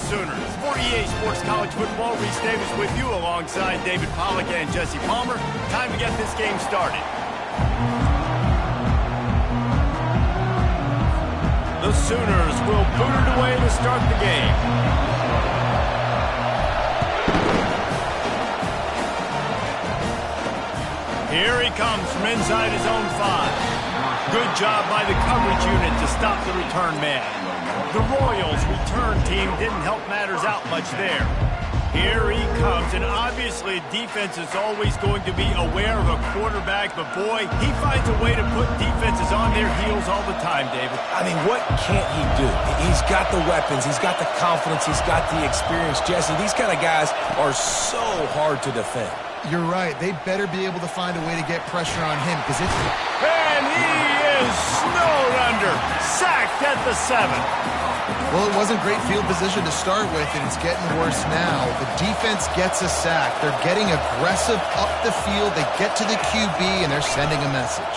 Sooners. 48 Sports College Football, Reese Davis with you alongside David Pollack and Jesse Palmer. Time to get this game started. The Sooners will boot it away to start the game. Here he comes from inside his own 5. Good job by the coverage unit to stop the return man. The Royals' return team didn't help matters out much there. Here he comes, and obviously defense is always going to be aware of a quarterback, but boy, he finds a way to put defenses on their heels all the time, David. I mean, what can't he do? He's got the weapons, he's got the confidence, he's got the experience. Jesse, these kind of guys are so hard to defend. You're right. They better be able to find a way to get pressure on him, because it's... And he is snowed under, sacked at the 7. Well, it wasn't great field position to start with, and it's getting worse now. The defense gets a sack. They're getting aggressive up the field. They get to the QB, and they're sending a message.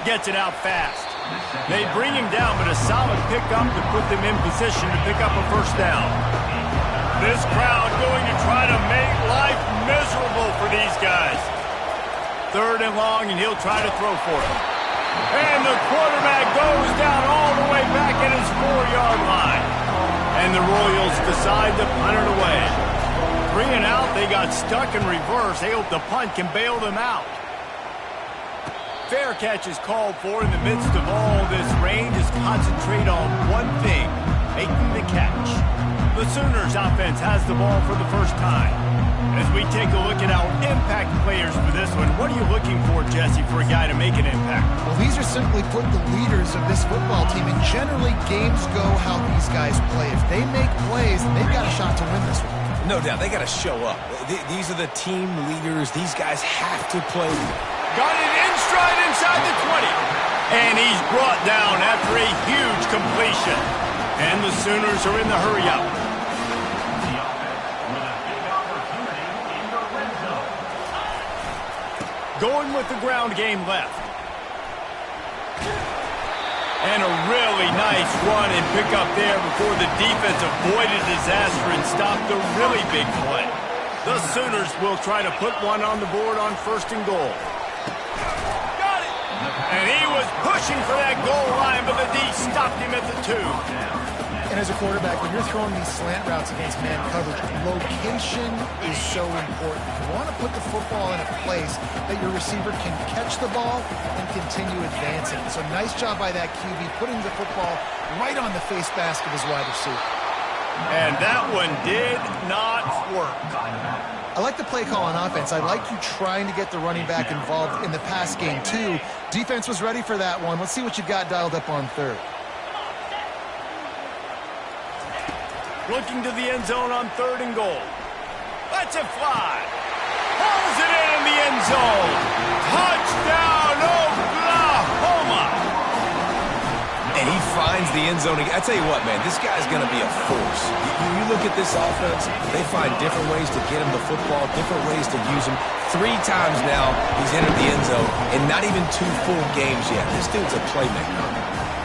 Gets it out fast. They bring him down, but a solid pickup to put them in position to pick up a first down. This crowd going to try to make life miserable for these guys. 3rd and long, and he'll try to throw for it. And the quarterback goes down all the way back at his 4-yard line. And the Royals decide to punt it away. 3 and out, they got stuck in reverse. They hope the punt can bail them out. Fair catch is called for in the midst of all this rain. Just concentrate on one thing, making the catch. The Sooners offense has the ball for the first time. As we take a look at our impact players for this one, what are you looking for, Jesse, for a guy to make an impact? Well, these are simply put the leaders of this football team, and generally games go how these guys play. If they make plays, they've got a shot to win this one. No doubt, they got to show up. These are the team leaders. These guys have to play. Got it in stride inside the 20. And he's brought down after a huge completion. And the Sooners are in the hurry-up. Going with the ground game left. And a really nice run and pick up there before the defense avoided disaster and stopped a really big play. The Sooners will try to put one on the board on 1st and goal. Got it! And he was pushing for that goal line, but the D stopped him at the 2. And as a quarterback, when you're throwing these slant routes against man coverage, location is so important. You want to put the football in a place that your receiver can catch the ball and continue advancing. So nice job by that QB, putting the football right on the face mask of his wide receiver. And that one did not work. I like the play call on offense. I like you trying to get the running back involved in the pass game, too. Defense was ready for that one. Let's see what you got dialed up on 3rd. Looking to the end zone on 3rd and goal. Lets it fly. Pulls it in the end zone. Touchdown, Oklahoma. And he finds the end zone. I tell you what, man, this guy's going to be a force. You look at this offense, they find different ways to get him the football, different ways to use him. 3 times now he's entered the end zone, and not even 2 full games yet. This dude's a playmaker.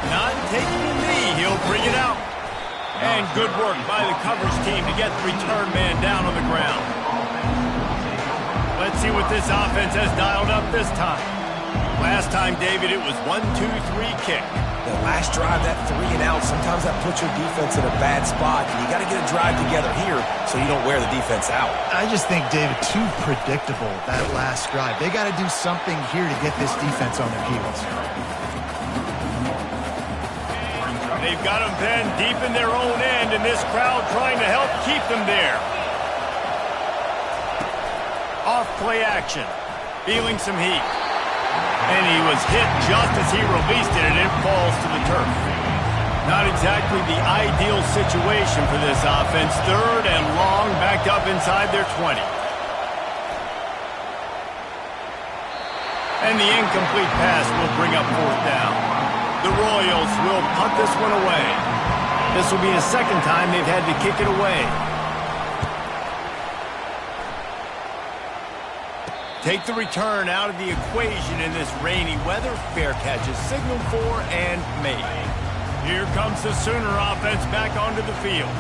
Not taking a knee. He'll bring it out. And good work by the coverage team to get the return man down on the ground. Let's see what this offense has dialed up this time. Last time, David, it was 1-2-3 kick. The last drive, that 3 and out, sometimes that puts your defense in a bad spot, and you got to get a drive together here so you don't wear the defense out. I just think, David, too predictable, that last drive. They got to do something here to get this defense on their heels. They've got them pinned deep in their own end, and this crowd trying to help keep them there. Off play action. Feeling some heat. And he was hit just as he released it, and it falls to the turf. Not exactly the ideal situation for this offense. 3rd and long, backed up inside their 20. And the incomplete pass will bring up 4th down. The Royals will punt this one away. This will be the 2nd time they've had to kick it away. Take the return out of the equation in this rainy weather. Fair catch is signaled for and made. Here comes the Sooner offense back onto the field.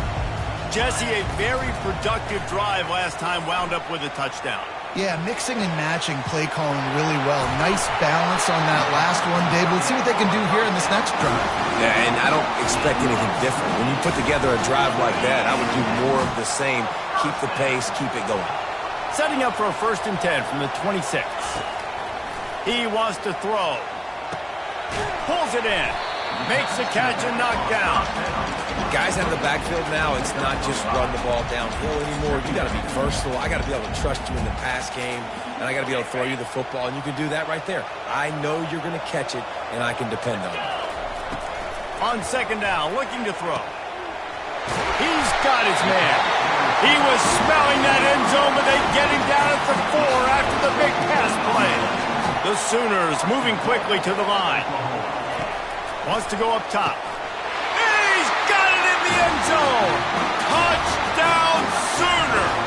Jesse, a very productive drive last time wound up with a touchdown. Yeah, mixing and matching play calling really well. Nice balance on that last one, Dave. Let's see what they can do here in this next drive. Yeah, and I don't expect anything different. When you put together a drive like that, I would do more of the same. Keep the pace, keep it going. Setting up for a 1st and 10 from the 26. He wants to throw. Pulls it in. Makes the catch and knocked down. Guys out of the backfield now, it's not just run the ball downhill anymore. You got to be versatile. I got to be able to trust you in the pass game, and I got to be able to throw you the football, and you can do that right there. I know you're going to catch it, and I can depend on it. On 2nd down, looking to throw. He's got his man. He was smelling that end zone, but they get him down at the 4 after the big pass play. The Sooners moving quickly to the line. Wants to go up top. He's got it in the end zone. Touchdown Sooners.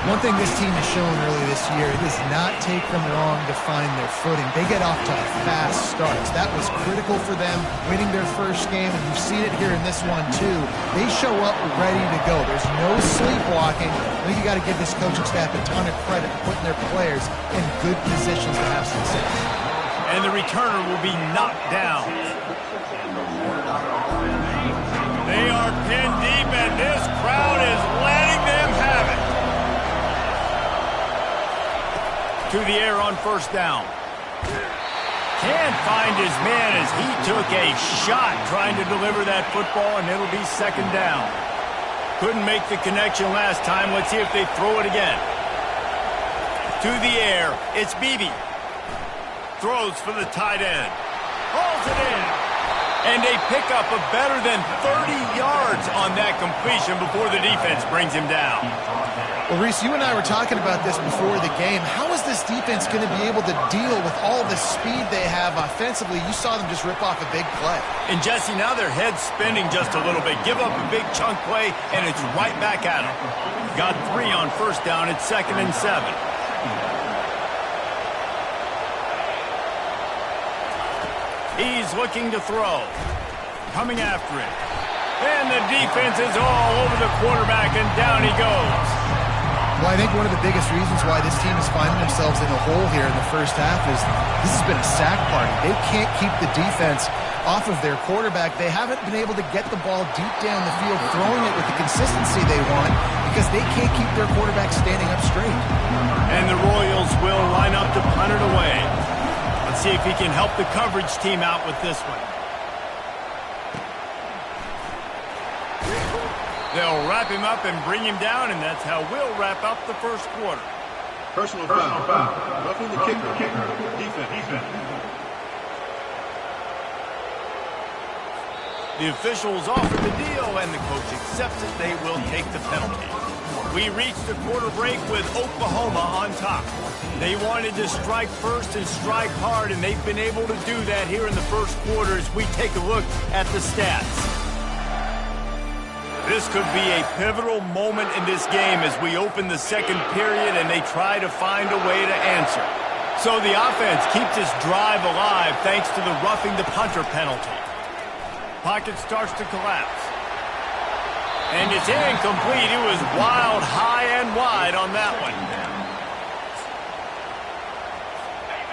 One thing this team has shown early this year, it does not take them long to find their footing. They get off to fast starts. That was critical for them winning their first game, and you've seen it here in this one too. They show up ready to go. There's no sleepwalking. I think you got to give this coaching staff a ton of credit for putting their players in good positions to have success. And the returner will be knocked down. They are pinned deep, and this crowd is letting them have it. To the air on 1st down. Can't find his man as he took a shot trying to deliver that football, and it'll be 2nd down. Couldn't make the connection last time. Let's see if they throw it again. To the air, it's Beebe. Throws for the tight end. Hauls it in. And they pick up a better than 30 yards on that completion before the defense brings him down. Well, Reese, you and I were talking about this before the game. How is this defense going to be able to deal with all the speed they have offensively? You saw them just rip off a big play. And Jesse, now their head's spinning just a little bit. Give up a big chunk play, and it's right back at them. Got 3 on 1st down. It's 2nd and 7. He's looking to throw. Coming after it. And the defense is all over the quarterback, and down he goes. Well, I think one of the biggest reasons why this team is finding themselves in a hole here in the first half is this has been a sack party. They can't keep the defense off of their quarterback. They haven't been able to get the ball deep down the field, throwing it with the consistency they want because they can't keep their quarterback standing up straight. And the Royals will line up to punt it away. Let's see if he can help the coverage team out with this one. They'll wrap him up and bring him down, and that's how we'll wrap up the first quarter. Personal foul. Roughing the kicker. Defense. The officials offer the deal, and the coach accepts it. They will take the penalty. We reached the quarter break with Oklahoma on top. They wanted to strike first and strike hard, and they've been able to do that here in the first quarter as we take a look at the stats. This could be a pivotal moment in this game as we open the second period and they try to find a way to answer. So the offense keeps this drive alive thanks to the roughing the punter penalty. Pocket starts to collapse. And it's incomplete. It was wild, high and wide on that one.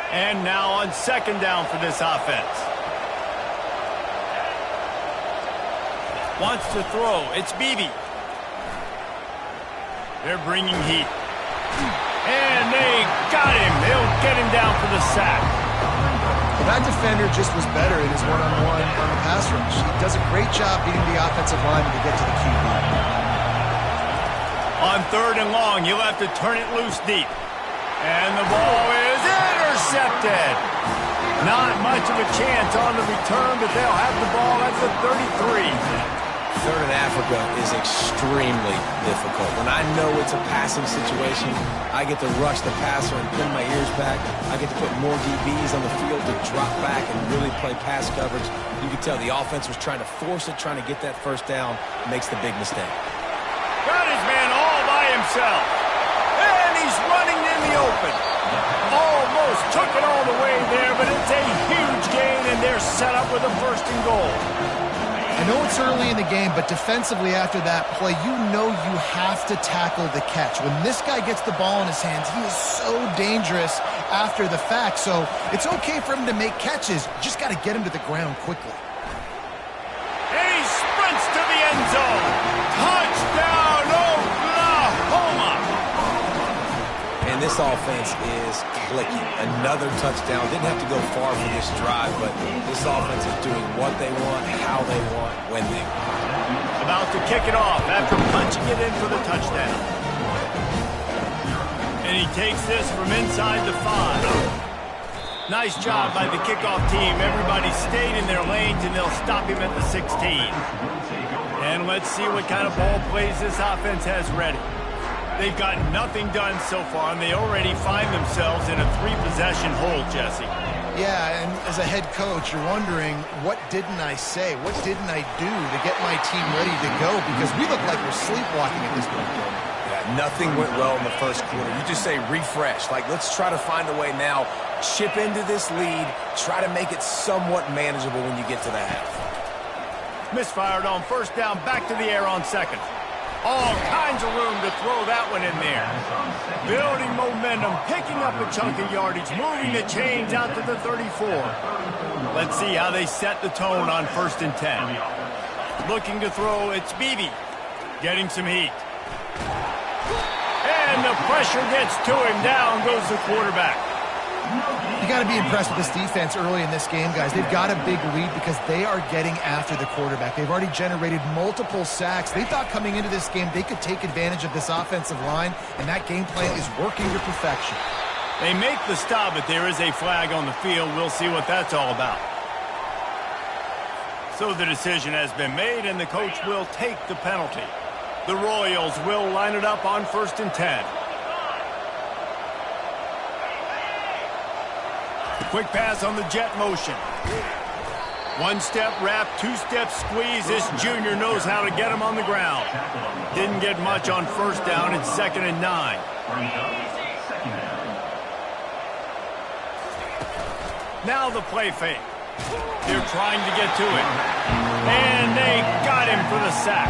And now on 2nd down for this offense. Wants to throw. It's Beebe. They're bringing heat. And they got him. They'll get him down for the sack. Well, that defender just was better in his one-on-one on the pass rush. He does a great job beating the offensive lineman to get to the QB. On 3rd and long, you'll have to turn it loose deep. And the ball is intercepted. Not much of a chance on the return, but they'll have the ball at the 33. 3rd in Africa is extremely difficult. When I know it's a passing situation, I get to rush the passer and pin my ears back. I get to put more DBs on the field to drop back and really play pass coverage. You can tell the offense was trying to force it, trying to get that first down, makes the big mistake. Got his man all by himself. And he He's running in the open. Almost took it all the way there, but it's a huge gain, and they're set up with a 1st and goal. I know it's early in the game, but defensively after that play, you know you have to tackle the catch. When this guy gets the ball in his hands, he is so dangerous after the fact. So it's okay for him to make catches. You just got to get him to the ground quickly. And he sprints to the end zone. Touchdown, Oklahoma! And this offense is clicking. Another touchdown. Didn't have to go far for this drive, but this offense is doing what they want, how they want, when they want. About to kick it off after punching it in for the touchdown. And he takes this from inside the 5. Nice job by the kickoff team. Everybody stayed in their lanes, and they'll stop him at the 16. And let's see what kind of ball plays this offense has ready. They've got nothing done so far, and they already find themselves in a 3-possession hole, Jesse. Yeah, and as a head coach, you're wondering, what didn't I say? What didn't I do to get my team ready to go? Because we look like we're sleepwalking at this point. Yeah, nothing went well in the first quarter. You just say refresh. Like, let's try to find a way now. Chip into this lead. Try to make it somewhat manageable when you get to the half. Misfired on 1st down, back to the air on 2nd. All kinds of room to throw that one in there. Building momentum, picking up a chunk of yardage, moving the chains out to the 34. Let's see how they set the tone on 1st and 10. Looking to throw, it's Beebe. Getting some heat. And the pressure gets to him. Down goes the quarterback. You got to be impressed with this defense early in this game, guys. They've got a big lead because they are getting after the quarterback. They've already generated multiple sacks. They thought coming into this game they could take advantage of this offensive line, and that game plan is working to perfection. They make the stop, but there is a flag on the field. We'll see what that's all about. So the decision has been made, and the coach will take the penalty. The Royals will line it up on 1st and 10. Quick pass on the jet motion. 1-step wrap, 2-step squeeze. This junior knows how to get him on the ground. Didn't get much on 1st down. It's 2nd and 9. Now the play fake. They're trying to get to it. And they got him for the sack.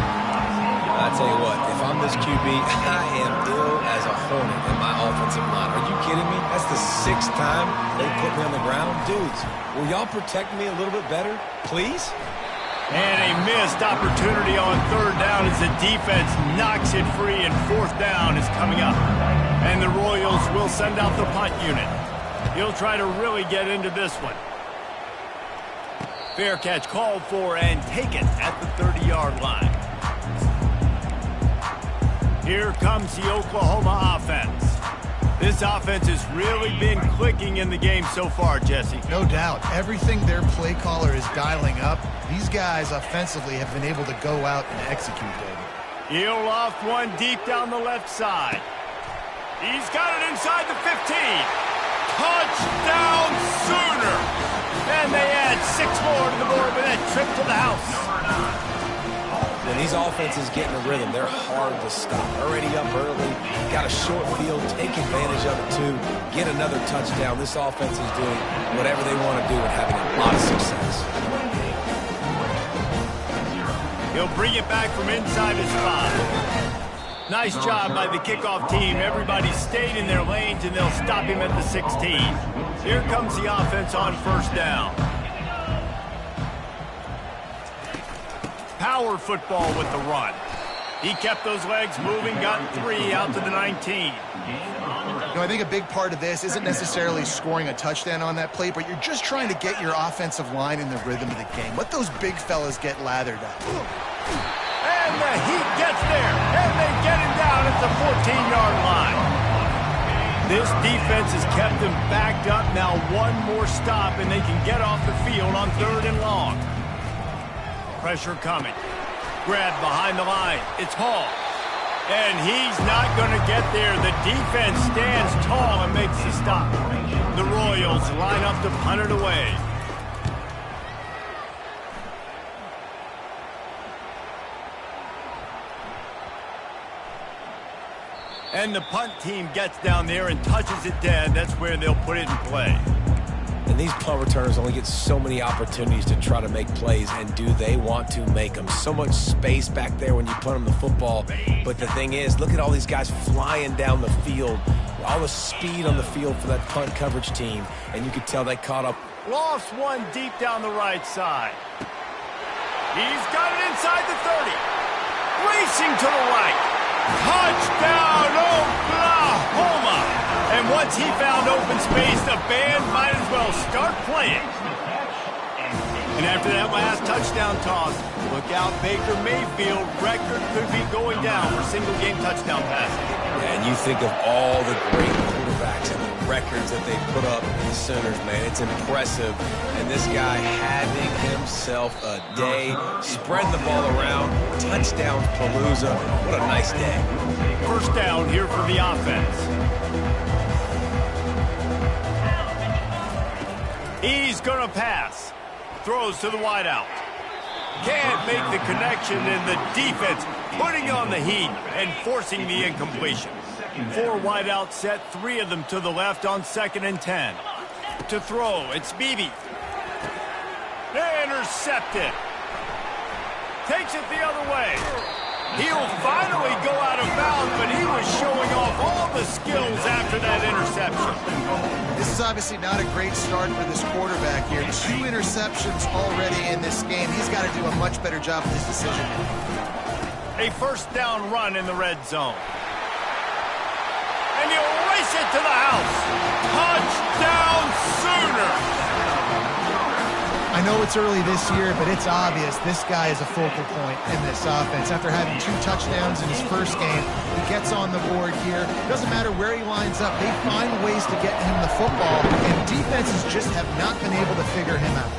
I tell you what, if I'm this QB, I am ill as a hornet in my offensive line. Are you kidding me? That's the 6th time they put me on the ground. Dudes, will y'all protect me a little bit better, please? And a missed opportunity on 3rd down as the defense knocks it free, and 4th down is coming up. And the Royals will send out the punt unit. He'll try to really get into this one. Fair catch called for and taken at the 30-yard line. Here comes the Oklahoma offense. This offense has really been clicking in the game so far, Jesse. No doubt. Everything their play caller is dialing up, these guys offensively have been able to go out and execute, David. He'll loft one deep down the left side. He's got it inside the 15. Touchdown Sooner! And they add 6 more to the board with that trip to the house. When these offenses get in a rhythm, they're hard to stop. Already up early, got a short field, take advantage of it too, get another touchdown. This offense is doing whatever they want to do and having a lot of success. He'll bring it back from inside his 5. Nice job by the kickoff team. Everybody stayed in their lanes, and they'll stop him at the 16. Here comes the offense on 1st down. Power football with the run. He kept those legs moving, got 3 out to the 19. You know, I think a big part of this isn't necessarily scoring a touchdown on that play, but you're just trying to get your offensive line in the rhythm of the game. Let those big fellas get lathered up. And the heat gets there, and they get him down at the 14-yard line. This defense has kept them backed up. Now one more stop, and they can get off the field on 3rd and long. Pressure coming. Grab behind the line. It's Hall. And he's not going to get there. The defense stands tall and makes the stop. The Royals line up to punt it away. And the punt team gets down there and touches it dead. That's where they'll put it in play. And these punt returners only get so many opportunities to try to make plays, and do they want to make them? So much space back there when you punt them the football. But the thing is, look at all these guys flying down the field. All the speed on the field for that punt coverage team, and you could tell they caught up. Lost one deep down the right side. He's got it inside the 30. Racing to the right. Touchdown, Oklahoma! And once he found open space, the band might as well start playing. And after that last touchdown toss, look out, Baker Mayfield. Record could be going down for single-game touchdown passes. And you think of all the great quarterbacks and the records that they put up in the Sooners, man. It's impressive. And this guy having himself a day, spreading the ball around, touchdowns palooza. What a nice day. First down here for the offense. He's going to pass. Throws to the wideout. Can't make the connection, and the defense putting on the heat and forcing the incompletion. 4 wideouts set, 3 of them to the left on 2nd and 10. To throw, it's Beebe. Intercepted. Takes it the other way. He'll finally go out of bounds, but he was showing off all the skills after that interception. This is obviously not a great start for this quarterback here. 2 interceptions already in this game. He's got to do a much better job of his decision. A first down run in the red zone. And he'll race it to the house. Touchdown, Sooners! I know it's early this year, but it's obvious this guy is a focal point in this offense. After having 2 touchdowns in his first game, he gets on the board here. Doesn't matter where he lines up, they find ways to get him the football, and defenses just have not been able to figure him out.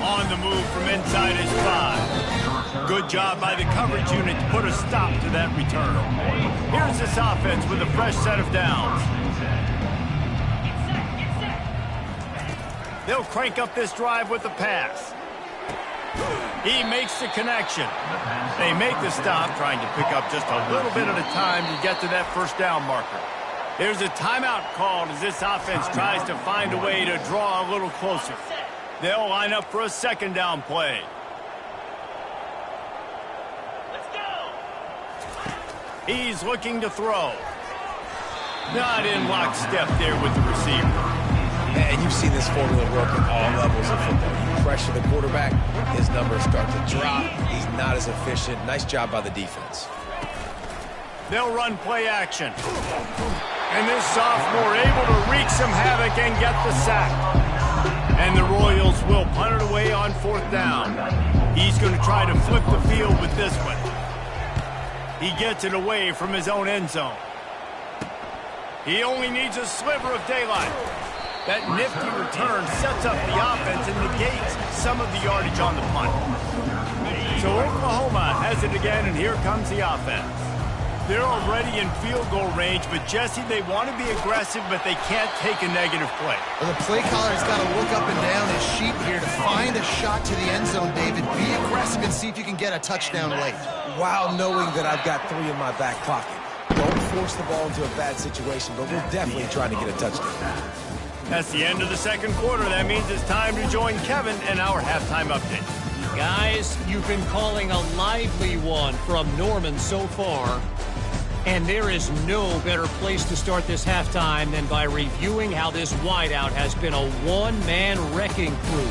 On the move from inside his 5. Good job by the coverage unit to put a stop to that return. Here's this offense with a fresh set of downs. They'll crank up this drive with the pass. He makes the connection. They make the stop, trying to pick up just a little bit at a time to get to that first down marker. There's a timeout called as this offense tries to find a way to draw a little closer. They'll line up for a 2nd down play. He's looking to throw. Not in lockstep there with the receiver. And you've seen this formula work at all levels of football. You pressure the quarterback, his numbers start to drop. He's not as efficient. Nice job by the defense. They'll run play action. And this sophomore able to wreak some havoc and get the sack. And the Royals will punt it away on 4th down. He's going to try to flip the field with this one. He gets it away from his own end zone. He only needs a sliver of daylight. That nifty return sets up the offense and negates some of the yardage on the punt. So Oklahoma has it again, and here comes the offense. They're already in field goal range, but Jesse, they want to be aggressive, but they can't take a negative play. Well, the play caller's got to look up and down his sheet here to find a shot to the end zone, David. Be aggressive and see if you can get a touchdown late. While knowing that I've got 3 in my back pocket. Don't force the ball into a bad situation, but we're definitely trying to get a touchdown. That's the end of the 2nd quarter. That means it's time to join Kevin and our halftime update. Guys, you've been calling a lively one from Norman so far. And there is no better place to start this halftime than by reviewing how this wideout has been a one-man wrecking crew.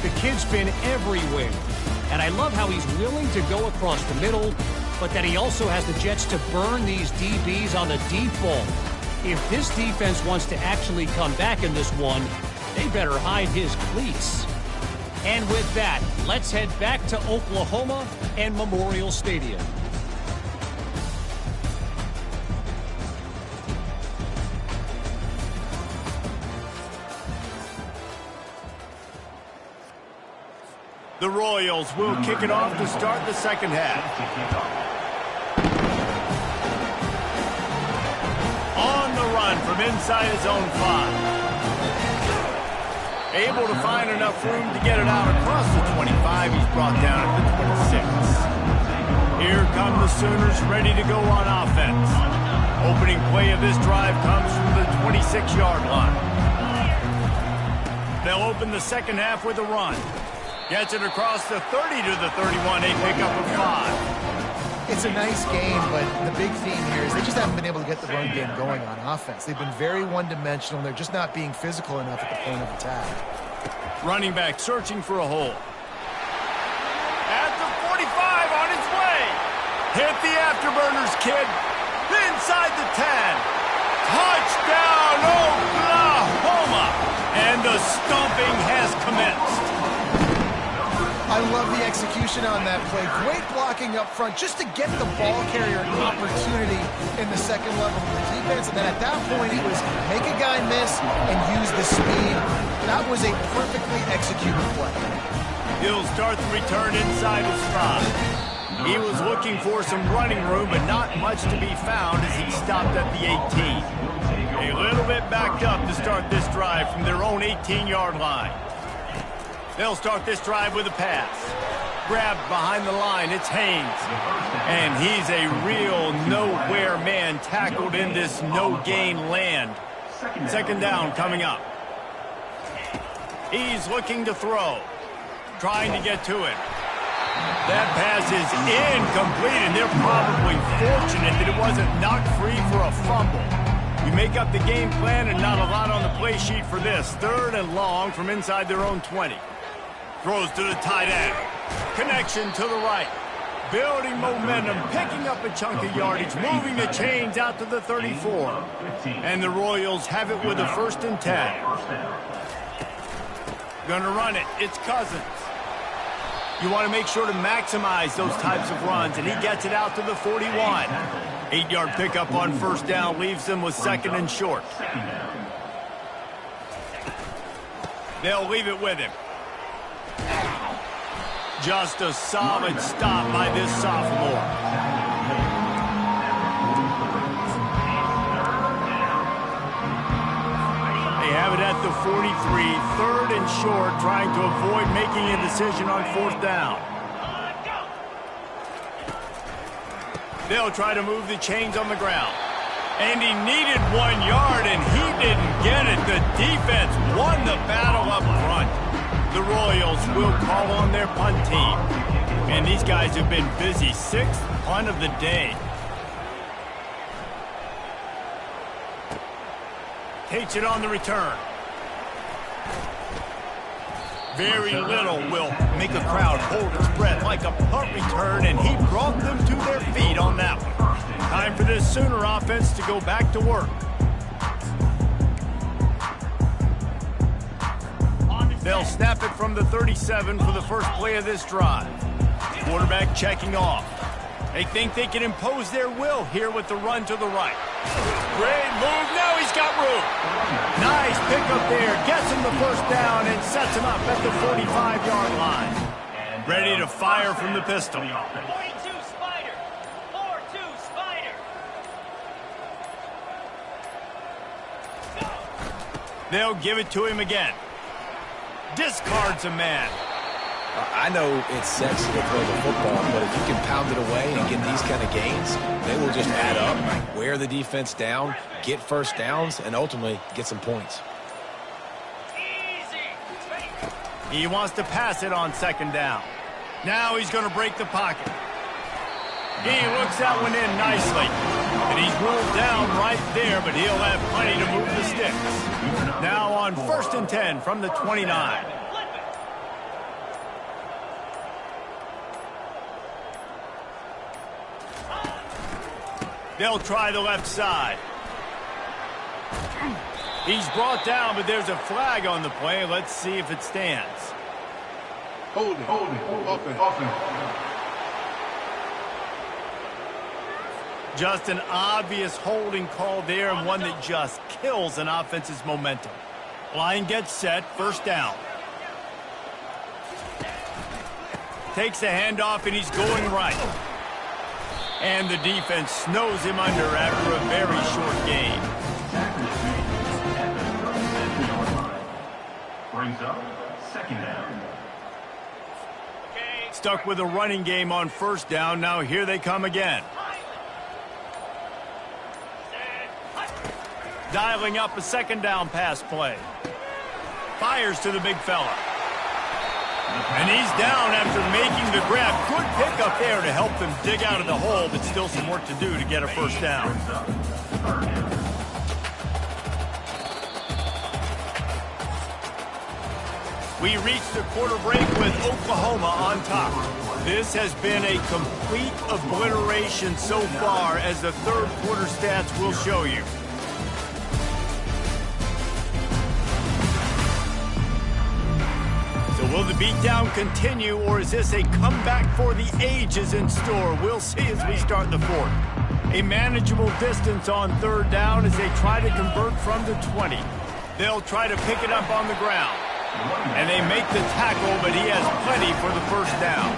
The kid's been everywhere. And I love how he's willing to go across the middle, but that he also has the jets to burn these DBs on the deep ball. If this defense wants to actually come back in this one, they better hide his cleats. And with that, let's head back to Oklahoma and Memorial Stadium. The Royals will kick it off to start the 2nd half. On the run from inside his own 5. Able to find enough room to get it out across the 25. He's brought down at the 26. Here come the Sooners ready to go on offense. Opening play of this drive comes from the 26-yard line. They'll open the second half with a run. Gets it across the 30 to the 31. A pickup of 5. It's a nice game, but the big theme here is they just haven't been able to get the run game going on offense. They've been very one-dimensional. They're just not being physical enough at the point of attack. Running back searching for a hole. At the 45 on its way. Hit the afterburners, kid. Inside the 10. Touchdown, Oklahoma. And the stomping has commenced. I love the execution on that play. Great blocking up front just to get the ball carrier an opportunity in the second level of the defense. And then at that point, it was make a guy miss and use the speed. That was a perfectly executed play. He'll start the return inside his 5. He was looking for some running room, but not much to be found as he stopped at the 18. A little bit backed up to start this drive from their own 18-yard line. They'll start this drive with a pass. Grabbed behind the line, it's Haynes. And he's a real nowhere man tackled in this no-gain land. Second down coming up. He's looking to throw. Trying to get to it. That pass is incomplete, and they're probably fortunate that it wasn't knocked free for a fumble. We make up the game plan and not a lot on the play sheet for this. Third and long from inside their own 20. Throws to the tight end. Connection to the right. Building momentum, picking up a chunk of yardage, moving the chains out to the 34. And the Royals have it with a 1st and 10. Gonna run it. It's Cousins. You want to make sure to maximize those types of runs, and he gets it out to the 41. 8-yard pickup on 1st down leaves them with 2nd and short. They'll leave it with him. Just a solid stop by this sophomore. They have it at the 43, 3rd and short, trying to avoid making a decision on 4th down. They'll try to move the chains on the ground. And he needed 1 yard, and he didn't get it. The defense won the battle up front. The Royals will call on their punt team. And these guys have been busy. 6th punt of the day. Takes it on the return. Very little will make a crowd hold its breath like a punt return, and he brought them to their feet on that one. Time for this Sooner offense to go back to work. They'll snap it from the 37 for the first play of this drive. Quarterback checking off. They think they can impose their will here with the run to the right. Great move. Now he's got room. Nice pickup there. Gets him the 1st down and sets him up at the 45-yard line. Ready to fire from the pistol. 42 Spider. 4-2 Spider. They'll give it to him again. Discards a man. I know it's sexy to throw the football, but if you can pound it away and get these kind of gains, they will just add up, wear the defense down, get 1st downs, and ultimately get some points. He wants to pass it on 2nd down. Now he's going to break the pocket. He looks that one in nicely. And he's ruled down right there, but he'll have plenty to move the sticks. Now on 1st and 10 from the 29. They'll try the left side. He's brought down, but there's a flag on the play. Let's see if it stands. Holding. Offense. Just an obvious holding call there, and one that just kills an offense's momentum. Line gets set, 1st down. Takes the handoff, and he's going right. And the defense snows him under after a very short gain. Brings up 2nd down. Stuck with a running game on 1st down. Now here they come again. Dialing up a second down pass play. Fires to the big fella. And he's down after making the grab. Good pickup there to help them dig out of the hole, but still some work to do to get a first down. We reached the quarter break with Oklahoma on top. This has been a complete obliteration so far, as the third quarter stats will show you. So will the beatdown continue, or is this a comeback for the ages in store? We'll see as we start the fourth. A manageable distance on third down as they try to convert from the 20. They'll try to pick it up on the ground. And they make the tackle, but he has plenty for the first down.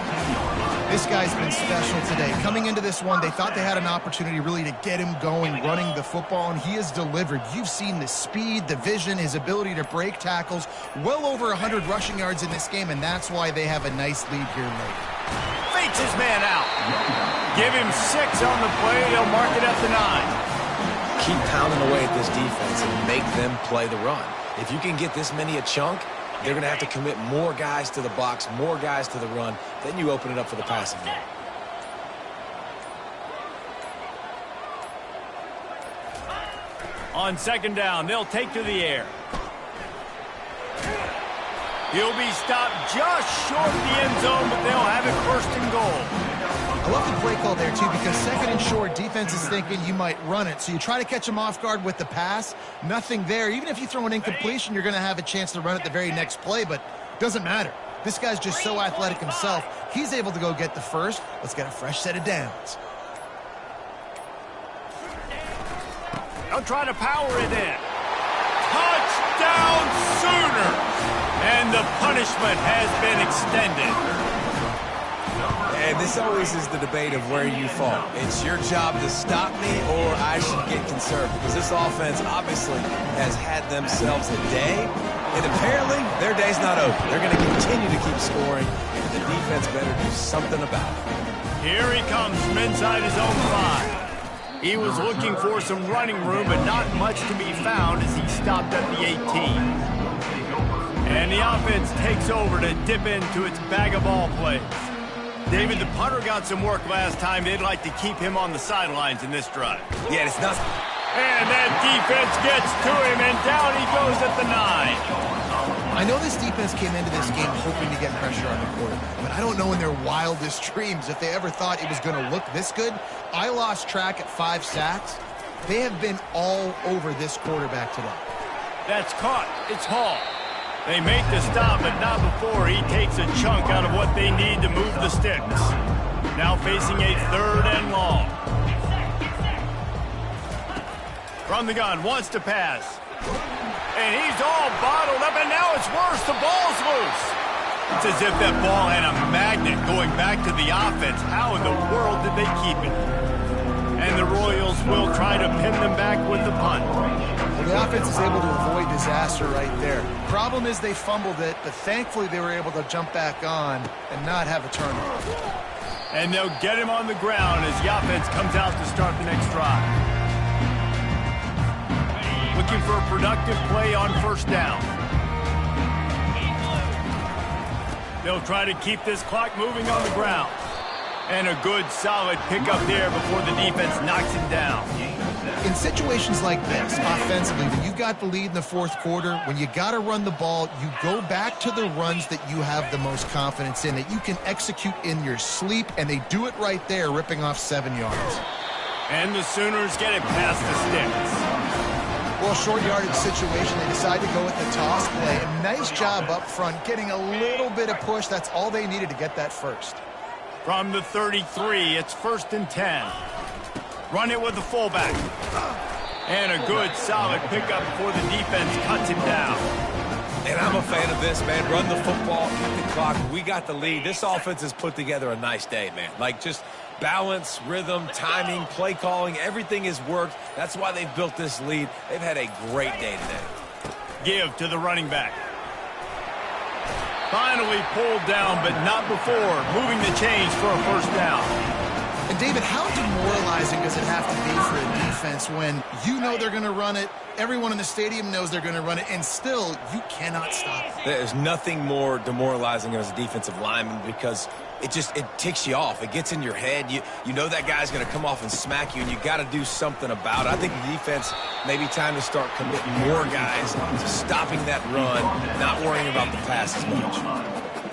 This guy's been special today. Coming into this one, they thought they had an opportunity really to get him going, running the football, and he has delivered. You've seen the speed, the vision, his ability to break tackles. Well over 100 rushing yards in this game, and that's why they have a nice lead here late. Fakes his man out. Give him 6 on the play. He'll mark it at the 9. Keep pounding away at this defense and make them play the run. If you can get this many a chunk, they're going to have to commit more guys to the box, more guys to the run. Then you open it up for the passing game. On second down, they'll take to the air. He'll be stopped just short of the end zone, but they'll have it first and goal. I love the play call there, too, because second and short, defense is thinking you might run it. So you try to catch them off guard with the pass. Nothing there. Even if you throw an incompletion, you're going to have a chance to run it the very next play, but it doesn't matter. This guy's just so athletic himself. He's able to go get the first. Let's get a fresh set of downs. They'll try to power it in. Touchdown Sooner! And the punishment has been extended. And this always is the debate of where you fall. It's your job to stop me, or I should get concerned, because this offense obviously has had themselves a day, and apparently their day's not over. They're going to continue to keep scoring, and the defense better do something about it. Here he comes from inside his own 5. He was looking for some running room, but not much to be found as he stopped at the 18. And the offense takes over to dip into its bag of ball plays. David, the punter got some work last time. They'd like to keep him on the sidelines in this drive. Yeah, it's not... And that defense gets to him, and down he goes at the 9. I know this defense came into this game hoping to get pressure on the quarterback, but I don't know in their wildest dreams if they ever thought it was going to look this good. I lost track at 5 sacks. They have been all over this quarterback today. That's caught. It's Hall. They make the stop, but not before he takes a chunk out of what they need to move the sticks. Now facing a 3rd and long. From the gun, wants to pass. And he's all bottled up, and now it's worse. The ball's loose. It's as if that ball had a magnet going back to the offense. How in the world did they keep it? And the Royals will try to pin them back with the punt. Well, the offense is able to avoid disaster right there. Problem is they fumbled it, but thankfully they were able to jump back on and not have a turnover. And they'll get him on the ground as the offense comes out to start the next drive. Looking for a productive play on first down. They'll try to keep this clock moving on the ground. And a good, solid pickup there before the defense knocks him down. In situations like this, offensively, when you've got the lead in the fourth quarter, when you got to run the ball, you go back to the runs that you have the most confidence in, that you can execute in your sleep, and they do it right there, ripping off 7 yards. And the Sooners get it past the sticks. Well, short yardage situation, they decide to go with the toss play. A nice job up front, getting a little bit of push. That's all they needed to get that first. From the 33, it's 1st and 10. Run it with the fullback. And a good, solid pickup before the defense cuts him down. And I'm a fan of this, man. Run the football, keep the clock. We got the lead. This offense has put together a nice day, man. Like, just balance, rhythm, timing, play calling, everything has worked. That's why they've built this lead. They've had a great day today. Give to the running back. Finally pulled down, but not before moving the chains for a first down. And David, how demoralizing does it have to be for a defense when you know they're going to run it, everyone in the stadium knows they're going to run it, and still you cannot stop it? There's nothing more demoralizing as a defensive lineman because it ticks you off. It gets in your head. You know that guy's going to come off and smack you, and you got to do something about it. I think the defense maybe time to start committing more guys to stopping that run, not worrying about the pass as much.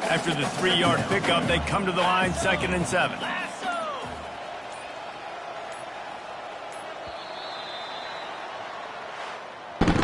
After the 3-yard pickup, they come to the line 2nd and 7.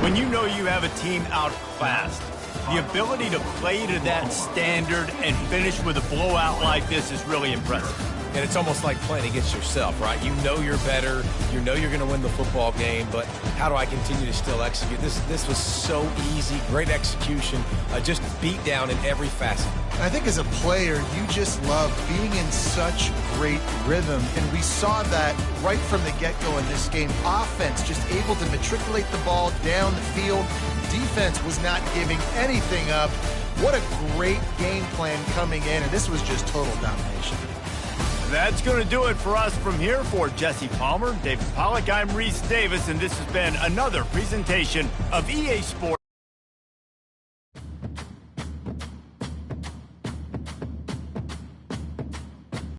When you know you have a team outclassed, the ability to play to that standard and finish with a blowout like this is really impressive. And it's almost like playing against yourself, right? You know you're better. You know you're going to win the football game, but how do I continue to still execute? This was so easy, great execution, just beat down in every facet. I think as a player, you just love being in such great rhythm, and we saw that right from the get-go in this game. Offense just able to matriculate the ball down the field. Defense was not giving anything up. What a great game plan coming in, and this was just total domination. That's going to do it for us from here. For Jesse Palmer, David Pollack, I'm Reese Davis, and this has been another presentation of EA Sports.